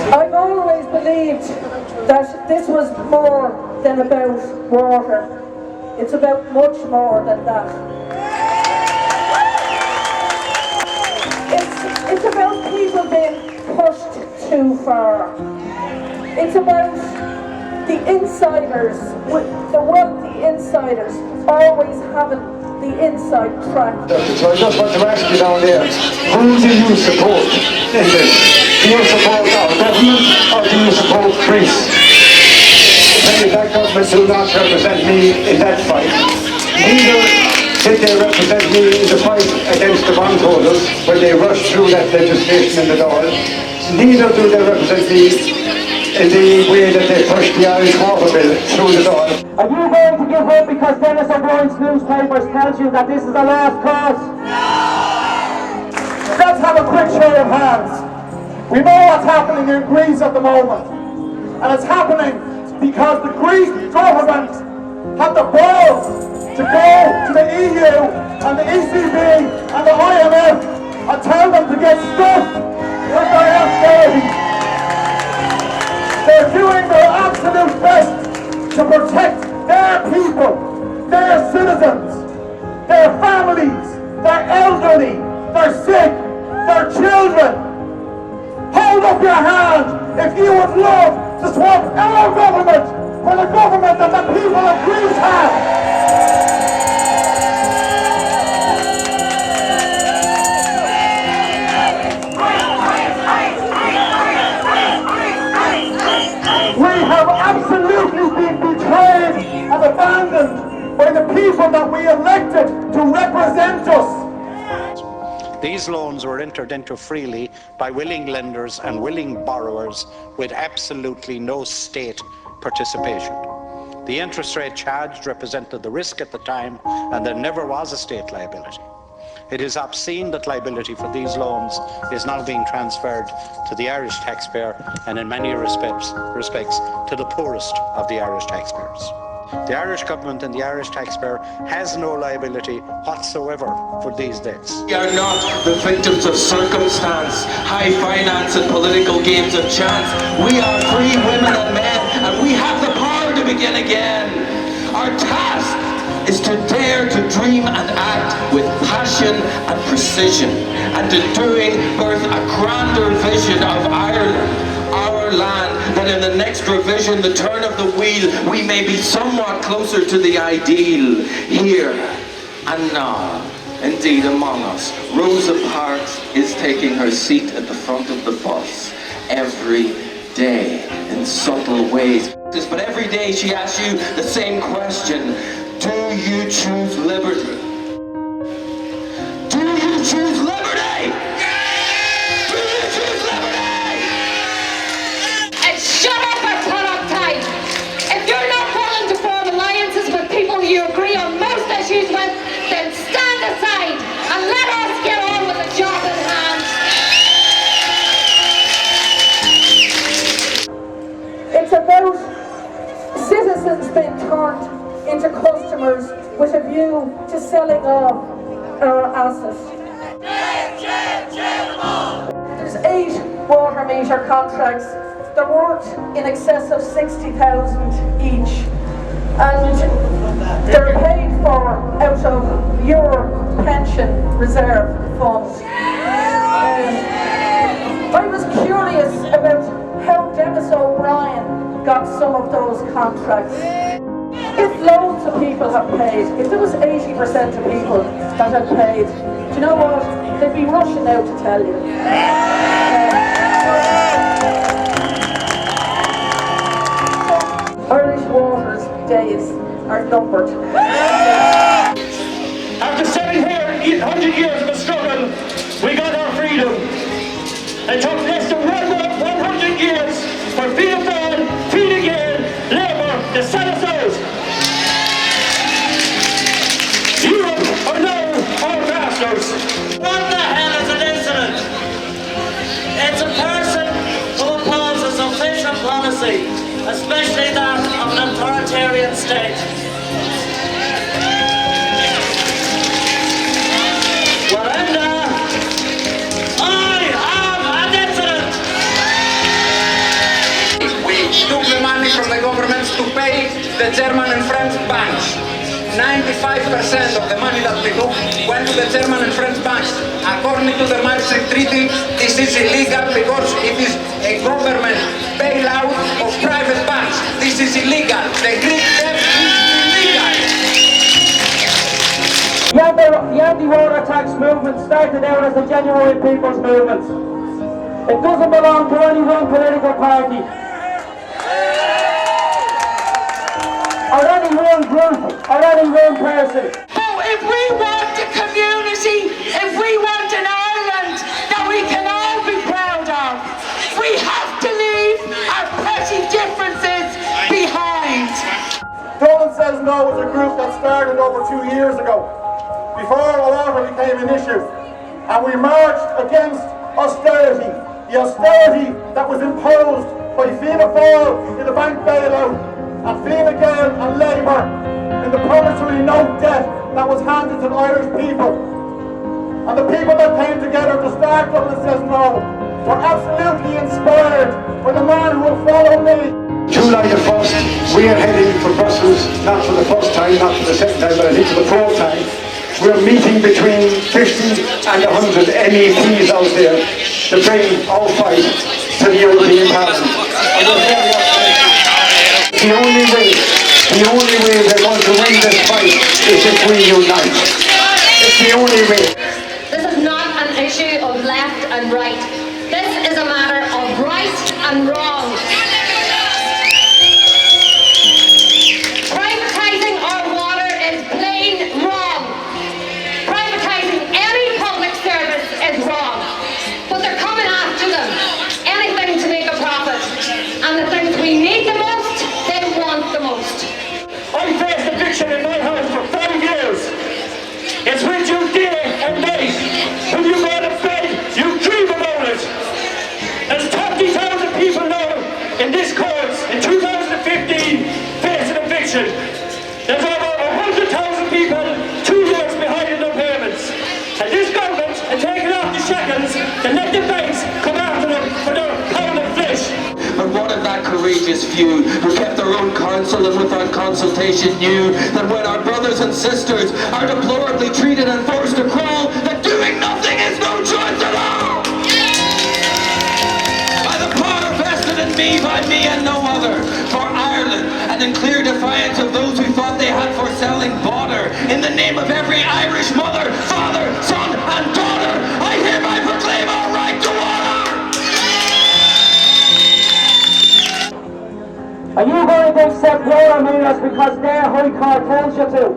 I've always believed that this was more than about water. It's about much more than that. It's about people being pushed too far. It's about the insiders, the wealthy insiders, always having the inside track. So I just want to ask you down there, who do you support in this? Do you support our government or do you support Greece? Maybe that government do not represent me in that fight. Neither did they represent me in the fight against the bondholders when they rushed through that legislation in the Dáil. Neither do they represent me in the way that they pushed the Irish water bill through the Dáil. Are you going to give up because Dennis O'Brien's newspapers tells you that this is the last cause? Let's have a quick show of hands. We know what's happening in Greece at the moment. And it's happening because the Greek government had the balls to go to the EU and the ECB and the IMF and tell them to get stuffed with their austerity. They're doing their absolute best to protect their people, their citizens, their families, their elderly, their sick, their children. Hold up your hand if you would love to swap our government for the government that the people of Greece have. We have absolutely been betrayed and abandoned by the people that we elected to represent us. These loans were entered into freely by willing lenders and willing borrowers with absolutely no state participation. The interest rate charged represented the risk at the time, and there never was a state liability. It is obscene that liability for these loans is now being transferred to the Irish taxpayer and in many respects to the poorest of the Irish taxpayers. The Irish government and the Irish taxpayer has no liability whatsoever for these debts. We are not the victims of circumstance, high finance and political games of chance. We are free women and men, and we have the power to begin again. Our task is to dare to dream and act with passion and precision, and to doing birth a grander vision of Ireland, our land, that in the next revision, the turn of the wheel, we may be somewhat closer to the ideal here and now. Indeed, among us, Rosa Parks is taking her seat at the front of the bus every day in subtle ways. But every day she asks you the same question: do you choose liberty? Do you choose liberty? Do you choose liberty? And shut up or cut up tight. If you're not willing to form alliances with people you agree on most issues with, then stand aside and let us get on with the job at hand. It's about citizens being turned into customers with a view to selling off our assets. There's 8 water meter contracts. They're worth in excess of 60,000 each, and they're paid for out of your pension reserve fund. I was curious about how Dennis O'Brien got some of those contracts. If loads of people have paid, if there was 80% of people that had paid, do you know what? They'd be rushing out to tell you. Irish Water's days are numbered. After sitting here 100 years of a struggle, we got our freedom. It took less than 100 years for Fianna Fáil, Fine Gael, Labour to set us out. Europe are now our masters. What the hell is an incident? It's a person who opposes official policy, especially that of an authoritarian state. the German and French banks. 95% of the money that we took went to the German and French banks. According to the Maastricht Treaty, this is illegal because it is a government bailout of private banks. This is illegal. The Greek debt is illegal. The anti-war tax movement started out as a genuine people's movement. It doesn't belong to any one political party or any one group or any one person. But if we want a community, if we want an Ireland that we can all be proud of, we have to leave our petty differences behind. Dublin Says No was a group that started over 2 years ago, before a water became an issue, and we marched against austerity, the austerity that was imposed by Fianna Fáil in the bank bailout and Fine Gael and Labour in the promissory note debt that was handed to the Irish people. And the people that came together to start Dublin Says No were absolutely inspired by the man who will follow me. July the 1st, we are heading for Brussels, not for the first time, not for the second time, but I think for the fourth time. We're meeting between 50 and 100 MEPs out there to bring our fight to the European Parliament. And we're very optimistic. The only way we're going to win this fight is if we unite. It's the only way. This is not an issue of left and right. This is a matter of right and wrong. Privatising our water is plain wrong. Privatising any public service is wrong. But they're coming after them. Anything to make a profit. And the things we need the most, they want the most. I faced eviction in my house for 5 years. It's with you day and night. When you go to bed, you dream about it. There's 30,000 people now in this court in 2015 facing eviction. There's over 100,000 people 2 years behind in their payments. And this government is taking off the shackles to let the banks come after them for their pound of flesh. But what of that courageous few who kept their own counsel and without consultation knew that when our brothers and sisters are deplorably treated and forced to crawl, that doing nothing is no choice at all? By the power vested in me by me and no other, for Ireland, and in clear defiance of those who thought they had for selling border, in the name of every Irish mother, father, son and daughter, I hereby proclaim our right to water! Are you going to accept water meters because their high court tells you to?